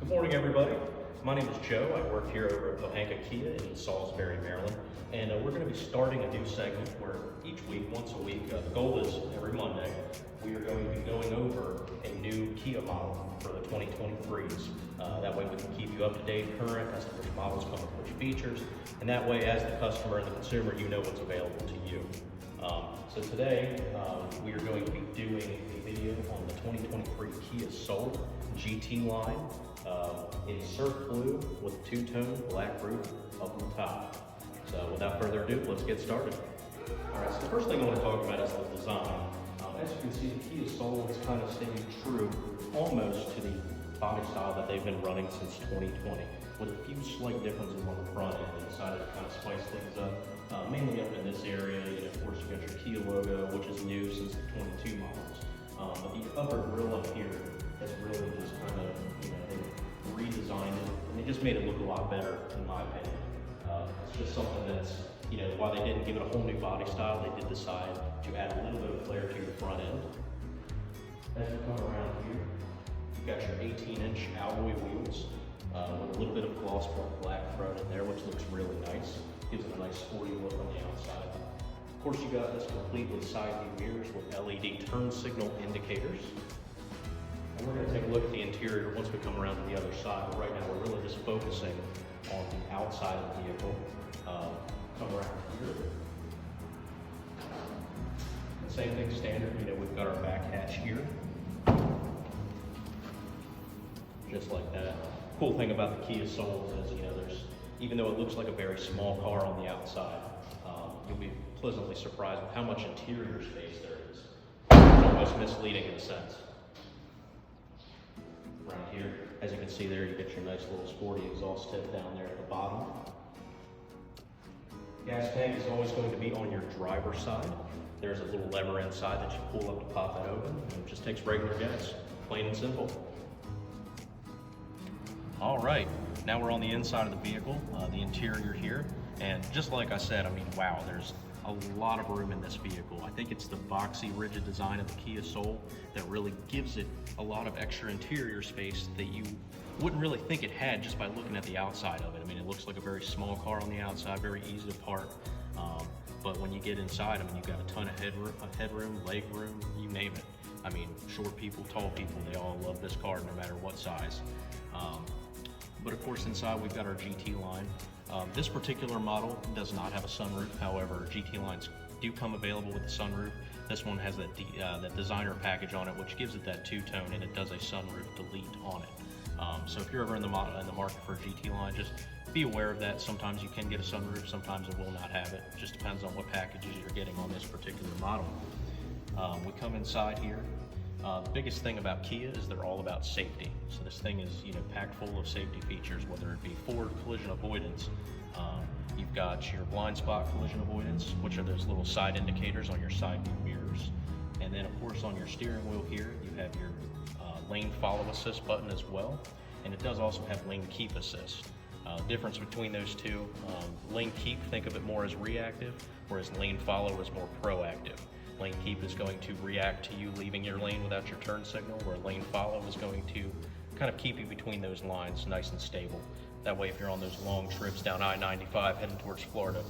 Morning, everybody. My name is Joe. I work here over at Pohanka Kia in Salisbury, Maryland, and we're going to be starting a new segment where each week, once a week, the goal is every Monday, we are going to be going over a new Kia model for the 2023s. That way we can keep you up to date, current, as to which models come with which features, and that way as the customer and the consumer, you know what's available to you. So today, we are going to be doing a video on the 2023 Kia Soul GT line in surf blue with two-tone black roof up on the top. So without further ado, let's get started. All right, so the first thing I want to talk about is the design. As you can see, the Kia Soul is kind of staying true almost to the body style that they've been running since 2020, with a few slight differences on the front end. They decided to kind of spice things up, mainly up in this area. Of course, you got your Kia logo, which is new since the 22 models. But the upper grille up here has really just kind of, they redesigned it, and they just made it look a lot better, in my opinion. It's just something that's, while they didn't give it a whole new body style, they did decide to add a little bit of flair to your front end. As you come around here, you've got your 18-inch alloy wheels with a little bit of gloss black thrown in there, which looks really nice. Gives it a nice sporty look on the outside. Of course, you got this complete with side view mirrors with LED turn signal indicators. And we're going to take a look at the interior once we come around to the other side. But right now, we're really just focusing on the outside of the vehicle. Come around here. The same thing standard. We've got our back hatch here. Just like that. Cool thing about the Kia Soul is, there's, even though it looks like a very small car on the outside, you'll be pleasantly surprised with how much interior space there is. It's almost misleading in a sense. Right here, as you can see there, you get your nice little sporty exhaust tip down there at the bottom. Gas tank is always going to be on your driver's side. There's a little lever inside that you pull up to pop it open, and it just takes regular gas, plain and simple. All right, now we're on the inside of the vehicle, the interior here, and just like I said, wow, there's a lot of room in this vehicle. I think it's the boxy, rigid design of the Kia Soul that really gives it a lot of extra interior space that you wouldn't really think it had just by looking at the outside of it. It looks like a very small car on the outside, very easy to park, but when you get inside, you've got a ton of headroom, leg room, you name it. Short people, tall people, they all love this car no matter what size. But of course, inside we've got our GT line. This particular model does not have a sunroof. However, GT lines do come available with the sunroof. This one has that designer package on it, which gives it that two-tone, and it does a sunroof delete on it. So if you're ever in the market for a GT line, just be aware of that. Sometimes you can get a sunroof, sometimes it will not have it. It just depends on what packages you're getting on this particular model. We come inside here. The biggest thing about Kia is they're all about safety. So this thing is, packed full of safety features, whether it be forward collision avoidance. You've got your blind spot collision avoidance, which are those little side indicators on your side view mirrors. And then of course on your steering wheel here, you have your lane follow assist button as well. And it does also have lane keep assist. Difference between those two, lane keep, think of it more as reactive, whereas lane follow is more proactive. Lane keep is going to react to you leaving your lane without your turn signal, where lane follow is going to kind of keep you between those lines nice and stable. That way, if you're on those long trips down I-95 heading towards Florida,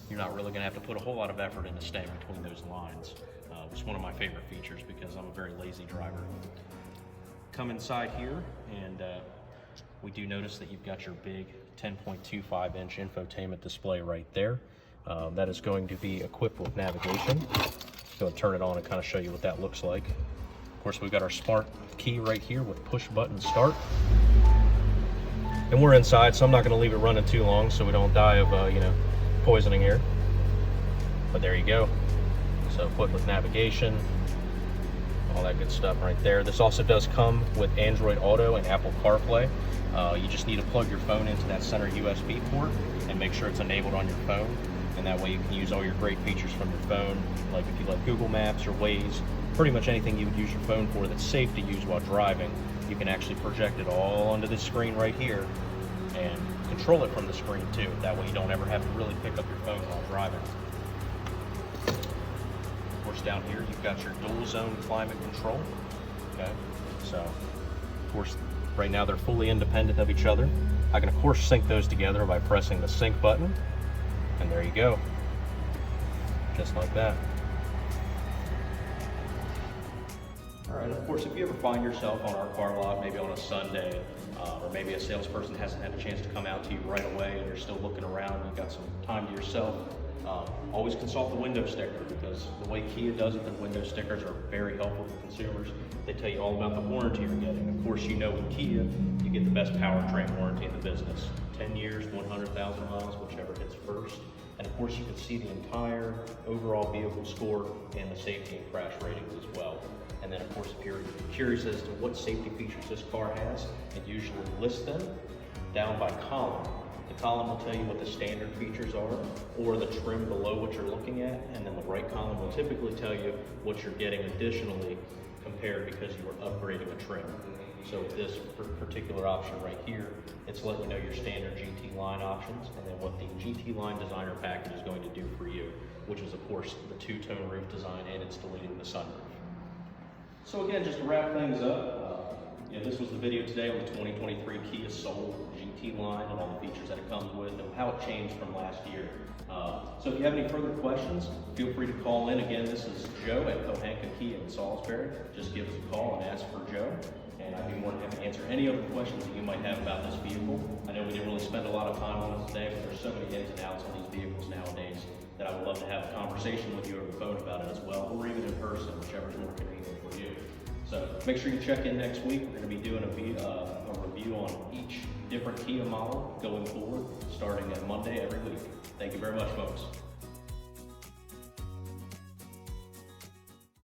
you're not really going to have to put a whole lot of effort into staying between those lines. It's one of my favorite features because I'm a very lazy driver. Come inside here, and we do notice that you've got your big 10.25-inch infotainment display right there. That is going to be equipped with navigation. Going to turn it on and kind of show you what that looks like. Of course, we've got our smart key right here with push button start. And we're inside, so I'm not going to leave it running too long so we don't die of, poisoning here. But there you go. So equipped with navigation, all that good stuff right there. This also does come with Android Auto and Apple CarPlay. You just need to plug your phone into that center USB port and make sure it's enabled on your phone. And that way you can use all your great features from your phone, like if you like Google Maps or Waze, pretty much anything you would use your phone for that's safe to use while driving, you can actually project it all onto this screen right here and control it from the screen too. That way you don't ever have to really pick up your phone while driving. Of course, down here you've got your dual zone climate control. Okay, so of course Right now they're fully independent of each other. I can of course sync those together by pressing the sync button, and there you go, just like that. All right, of course, if you ever find yourself on our car lot, maybe on a Sunday, or maybe a salesperson hasn't had a chance to come out to you right away and you're still looking around, you've got some time to yourself, always consult the window sticker, because the way Kia does it, the window stickers are very helpful for consumers. They tell you all about the warranty you're getting. Of course, you know with Kia, you get the best powertrain warranty in the business. 10 years, 100,000 miles, whichever hits first. And of course, you can see the entire overall vehicle score and the safety and crash ratings as well. And then of course, if you're curious as to what safety features this car has, it usually lists them down by column. The column will tell you what the standard features are, or the trim below what you're looking at, and then the right column will typically tell you what you're getting additionally compared because you are upgrading a trim. So this particular option right here, it's letting you know your standard GT line options, and then what the GT line designer package is going to do for you, which is of course the two-tone roof design, and it's deleting the sunroof. So again, just to wrap things up, this was the video today on the 2023 Kia Soul GT line and all the features that it comes with and how it changed from last year. So if you have any further questions, feel free to call in. Again, this is Joe at Pohanka Kia in Salisbury. Just give us a call and ask for Joe, and I'd be more than happy to answer any other questions that you might have about this vehicle. I know we didn't really spend a lot of time on it today, but there's so many ins and outs on these vehicles nowadays that I would love to have a conversation with you over the phone about it as well, or even in person, whichever is more convenient for you. So make sure you check in next week. We're going to be doing a review on each different Kia model going forward, starting at Monday every week. Thank you very much, folks.